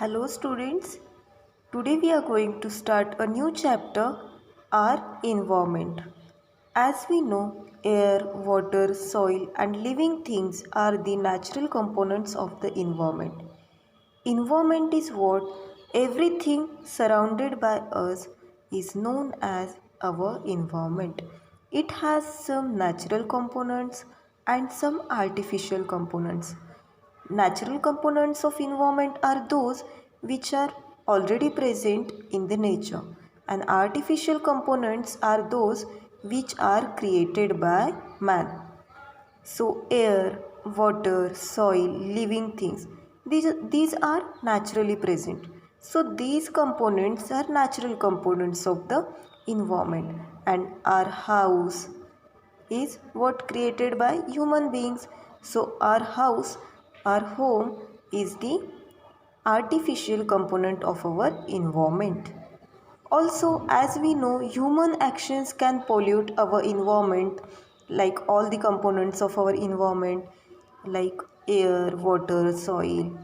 Hello students, today we are going to start a new chapter, our environment. As we know, air, water, soil and living things are the natural components of the environment. Environment is what everything surrounded by us is known as our environment. It has some natural components and some artificial components. Natural components of environment are those which are already present in the nature, and artificial components are those which are created by man. So air, water, soil, living things, these are naturally present. So these components are natural components of the environment, and our house is what created by human beings. So our house, our home is the artificial component of our environment. Also, as we know, human actions can pollute our environment, like all the components of our environment, like air, water, soil.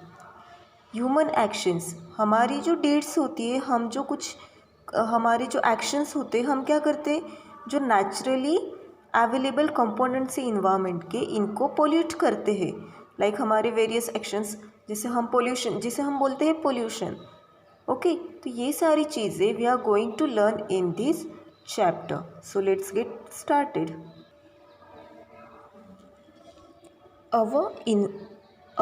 Human actions, हमारी जो deeds होती है, हम जो कुछ हमारे जो actions होते हैं, हम क्या करते हैं, जो नेचुरली अवेलेबल कंपोनेंट से इन्वायरमेंट के, इनको पोल्यूट करते हैं, लाइक हमारे वेरियस एक्शंस, जैसे हम पोल्यूशन, जिसे हम बोलते हैं पोल्यूशन. ओके, तो ये सारी चीज़ें we are going to learn in this chapter. So let's get started.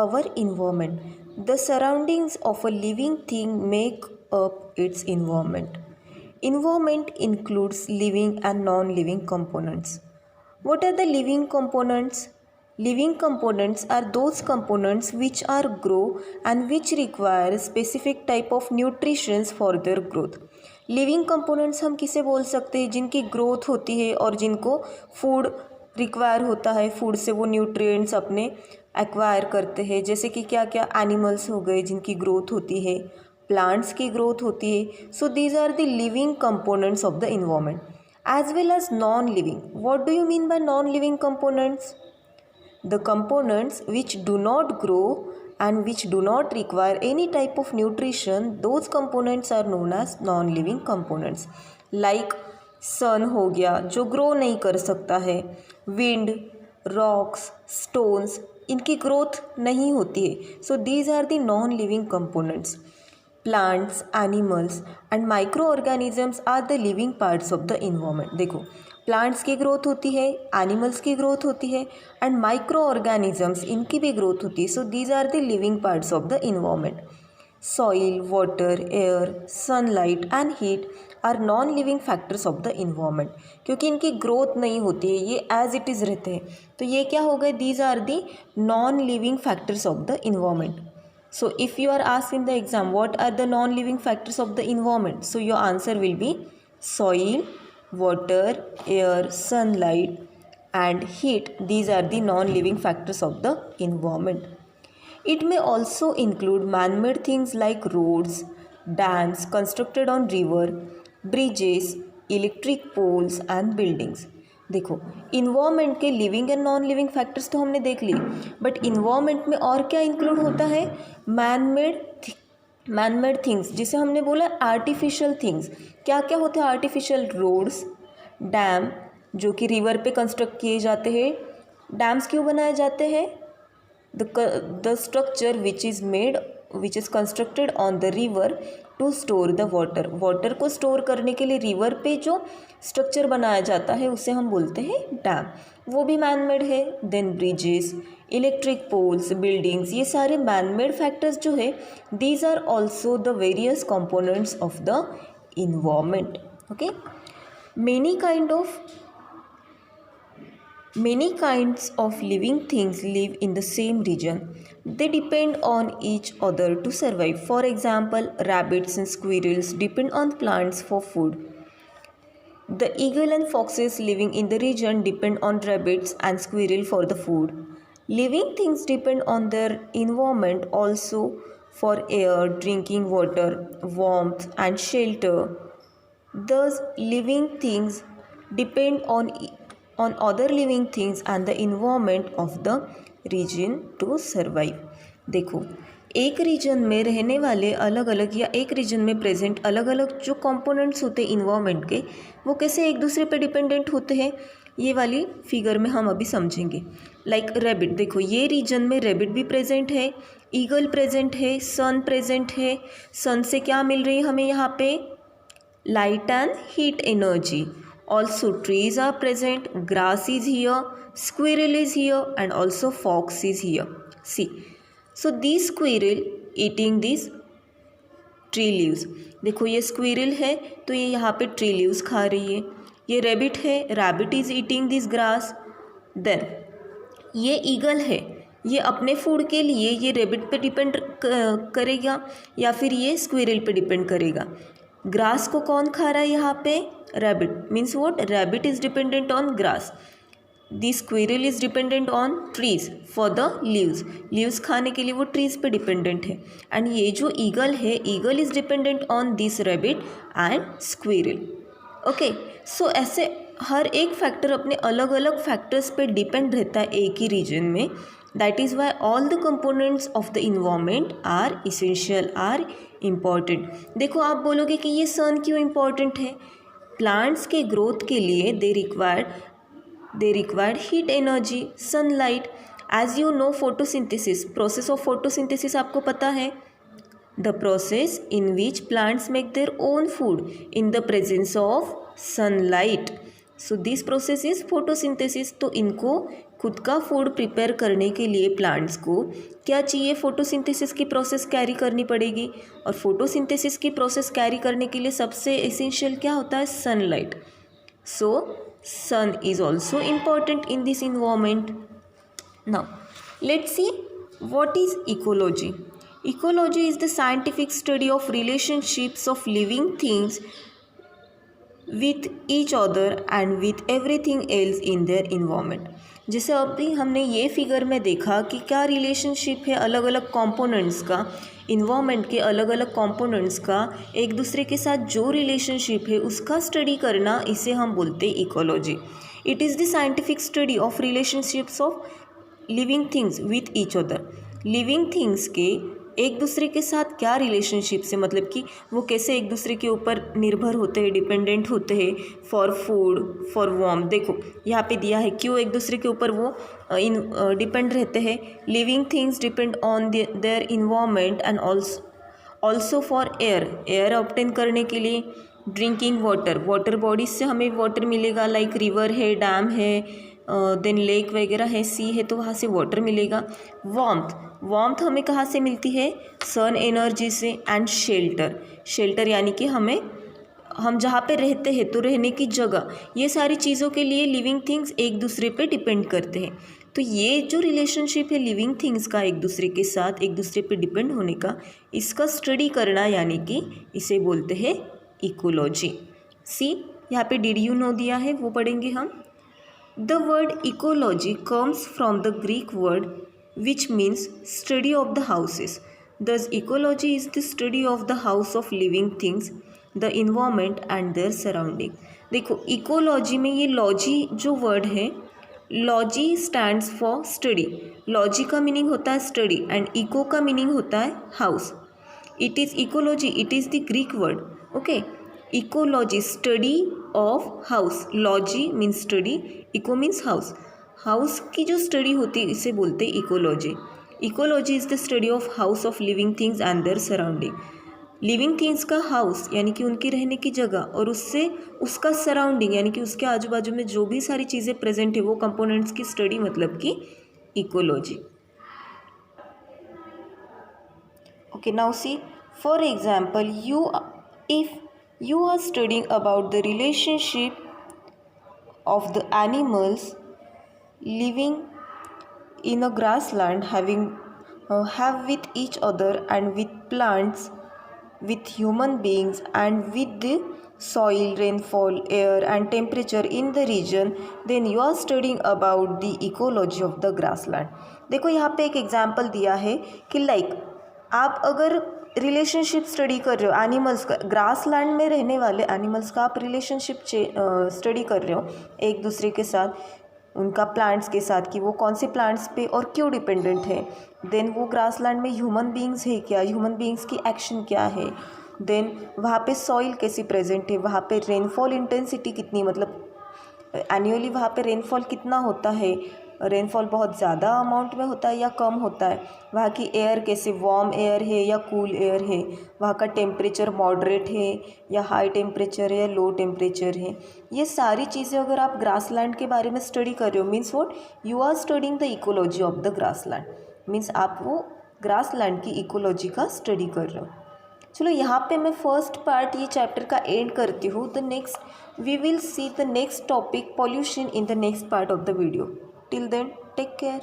Our environment. The surroundings of a living thing make up its environment. Environment includes living and non-living components. What are the living components? Living components are those components which are grow and which require specific type of nutrition for their growth. Living components हम किसे बोल सकते हैं? जिनकी growth होती है और जिनको फूड रिक्वायर होता है, फूड से वो न्यूट्रिएंट्स अपने एक्वायर करते हैं. जैसे कि क्या क्या एनिमल्स हो गए जिनकी ग्रोथ होती है, प्लांट्स की ग्रोथ होती है. So these are the living components of the environment as well as non living. What do you mean by non living components? The components which do not grow and which do not require any type of nutrition, those components are known as non-living components. Like sun हो गया जो grow नहीं कर सकता है, wind, rocks, stones, इनकी growth नहीं होती है. So these are the non-living components. Plants, animals and microorganisms are the living parts of the environment. देखो, प्लांट्स की ग्रोथ होती है, एनिमल्स की ग्रोथ होती है एंड माइक्रो ऑर्गेनिजम्स, इनकी भी ग्रोथ होती है. So these are the living parts of the environment. Soil, water, air, sunlight and heat are non living factors of the environment. क्योंकि इनकी ग्रोथ नहीं होती है, ये एज इट इज़ रहते हैं, तो ये क्या हो गए? These are the non living factors of the environment. So if you are asked in the exam what are the non-living factors of the environment, so your answer will be soil, water, air, sunlight and heat. These are the non-living factors of the environment. It may also include man-made things like roads, dams constructed on river, bridges, electric poles and buildings. देखो, environment के living and non living factors तो हमने देख लिए, but environment में और क्या include होता है? मैन मेड थिंग्स, जिसे हमने बोला आर्टिफिशियल थिंग्स. क्या क्या होते हैं आर्टिफिशियल? रोड्स, डैम जो कि रिवर पे कंस्ट्रक्ट किए जाते हैं. डैम्स क्यों बनाए जाते हैं? the structure which is constructed on the river to store the water को स्टोर करने के लिए रिवर पे जो स्ट्रक्चर बनाया जाता है उसे हम बोलते हैं डैम. वो भी मैन मेड है. Then bridges, electric poles, buildings, ये सारे मैन मेड फैक्टर्स जो है, these are also the various components of the environment. Okay, Many kinds of living things live in the same region. They depend on each other to survive. For example, rabbits and squirrels depend on plants for food. The eagle and foxes living in the region depend on rabbits and squirrel for the food. Living things depend on their environment also for air, drinking water, warmth and shelter. Thus, living things depend on other living things and the environment of the region to survive. देखो, एक reason में रहने वाले अलग अलग या एक reason में प्रेजेंट अलग अलग जो कंपोनेंट्स होते हैं इन्वायरमेंट के, वो कैसे एक दूसरे पे डिपेंडेंट होते हैं, ये वाली फिगर में हम अभी समझेंगे। लाइक रैबिट, देखो ये रीजन में रैबिट भी प्रेजेंट है, ईगल प्रेजेंट है, सन प्रेजेंट है। सन से क्या मिल रही है हमें यहाँ पे, light and heat energy. Also trees are present, grass is here, squirrel is here and also fox is here. See, so this squirrel eating this tree leaves, देखो ये स्क्विरल है तो ये यहाँ पे ट्री लीव्स खा रही है। ये रैबिट है, rabbit is eating this grass. Then ये ईगल है, ये अपने फूड के लिए ये रैबिट पे डिपेंड करेगा या फिर ये स्क्विरल पे डिपेंड करेगा। ग्रास को कौन खा रहा है यहाँ पे, rabbit, means what, rabbit is dependent on grass. The squirrel is dependent on trees for the leaves, leaves खाने के लिए वो ट्रीज पे डिपेंडेंट है। एंड ये जो ईगल है, eagle is dependent on this rabbit and squirrel. Okay, so ऐसे हर एक फैक्टर अपने अलग अलग फैक्टर्स पे डिपेंड रहता है एक ही रीजन में। That is why all the components of the environment are essential, are important. देखो आप बोलोगे कि ये सन क्यों इम्पॉर्टेंट है, प्लांट्स के ग्रोथ के लिए they required heat energy, sunlight. As you know photosynthesis, process of photosynthesis आपको पता है, the process in which plants make their own food in the presence of sunlight. So this process is photosynthesis. तो इनको खुद का food prepare करने के लिए प्लांट्स को क्या चाहिए, फोटोसिंथेसिस की प्रोसेस कैरी करनी पड़ेगी। और फोटोसिंथेसिस की प्रोसेस कैरी करने के लिए सबसे एसेंशियल क्या होता है, sunlight. So sun is also important in this environment. Now let's see what is ecology. Ecology is the scientific study of relationships of living things with each other and with everything else in their environment. जैसे अभी हमने ये figure में देखा कि क्या relationship है अलग अलग कंपोनेंट्स का, इन्वायरमेंट के अलग अलग कंपोनेंट्स का एक दूसरे के साथ जो रिलेशनशिप है उसका स्टडी करना, इसे हम बोलते हैं ecology. It is the scientific study of relationships of living things with each other. Living things के एक दूसरे के साथ क्या रिलेशनशिप से, मतलब कि वो कैसे एक दूसरे के ऊपर निर्भर होते हैं, डिपेंडेंट होते हैं फॉर फूड, फॉर वार्म। देखो यहाँ पे दिया है क्यों एक दूसरे के ऊपर वो डिपेंड रहते हैं। Living things depend on their environment and also for air, air obtain करने के लिए। ड्रिंकिंग वाटर, वाटर बॉडीज से हमें वाटर मिलेगा, लाइक रिवर है, डैम है, देन लेक वगैरह है, सी है, तो वहाँ से वाटर मिलेगा। वार्मथ, वार्मथ हमें कहाँ से मिलती है, सन एनर्जी से। एंड शेल्टर, शेल्टर यानी कि हम जहाँ पे रहते हैं तो रहने की जगह, ये सारी चीज़ों के लिए लिविंग थिंग्स एक दूसरे पे डिपेंड करते हैं। तो ये जो रिलेशनशिप है लिविंग थिंग्स का एक दूसरे के साथ, एक दूसरे पे डिपेंड होने का, इसका स्टडी करना यानी कि इसे बोलते हैं इकोलॉजी। सी, यहाँ पे डिड यू नो दिया है, वो पढ़ेंगे हम। The word ecology comes from the Greek word which means study of the houses. Thus, ecology is the study of the house of living things, the environment and their surrounding. देखो ecology में ये logy जो word है, logy stands for study. Logy का meaning होता है study and eco का meaning होता है house. It is ecology, it is the Greek word. Okay, ecology study of house, logy means study, eco means house. House की जो study होती है इसे बोलते हैं ecology. Ecology is the study of house of living things and their surrounding. Living things का house यानी कि उनकी रहने की जगह और उससे उसका सराउंडिंग यानी कि उसके आजू बाजू में जो भी सारी चीज़ें प्रेजेंट है वो कंपोनेंट्स की स्टडी, मतलब कि ecology. Okay, now see for example if you are studying about the relationship of the animals living in a grassland have with each other and with plants, with human beings and with the soil, rainfall, air and temperature in the region, then you are studying about the ecology of the grassland. देखो यहाँ पे एक example दिया है कि आप अगर relationship study कर रहे हो एनिमल्स का, ग्रास लैंड में रहने वाले एनिमल्स का आप रिलेशनशिप स्टडी कर रहे हो एक दूसरे के साथ, उनका प्लांट्स के साथ कि वो कौन से प्लांट्स पे और क्यों डिपेंडेंट है। देन वो ग्रासलैंड में ह्यूमन बींग्स है क्या, ह्यूमन बींग्स की एक्शन क्या है। देन वहाँ पे सॉइल कैसी प्रेजेंट है, वहाँ पे रेनफॉल इंटेंसिटी कितनी, मतलब एनुअली वहाँ पे रेनफॉल कितना होता है, रेनफॉल बहुत ज़्यादा अमाउंट में होता है या कम होता है। वहाँ की एयर कैसे, वार्म एयर है या कूल एयर है। वहाँ का टेम्परेचर मॉडरेट है या हाई टेम्परेचर है या लो टेम्परेचर है। ये सारी चीज़ें अगर आप ग्रासलैंड के बारे में स्टडी कर रहे हो, means what, you are studying the ecology of the grassland. Means आप वो ग्रासलैंड की इकोलॉजी का स्टडी कर रहे हो। चलो यहाँ पे मैं फर्स्ट पार्ट ये चैप्टर का एंड करती हूँ। The next we will see the next topic pollution in the next part of the video. Till then take care.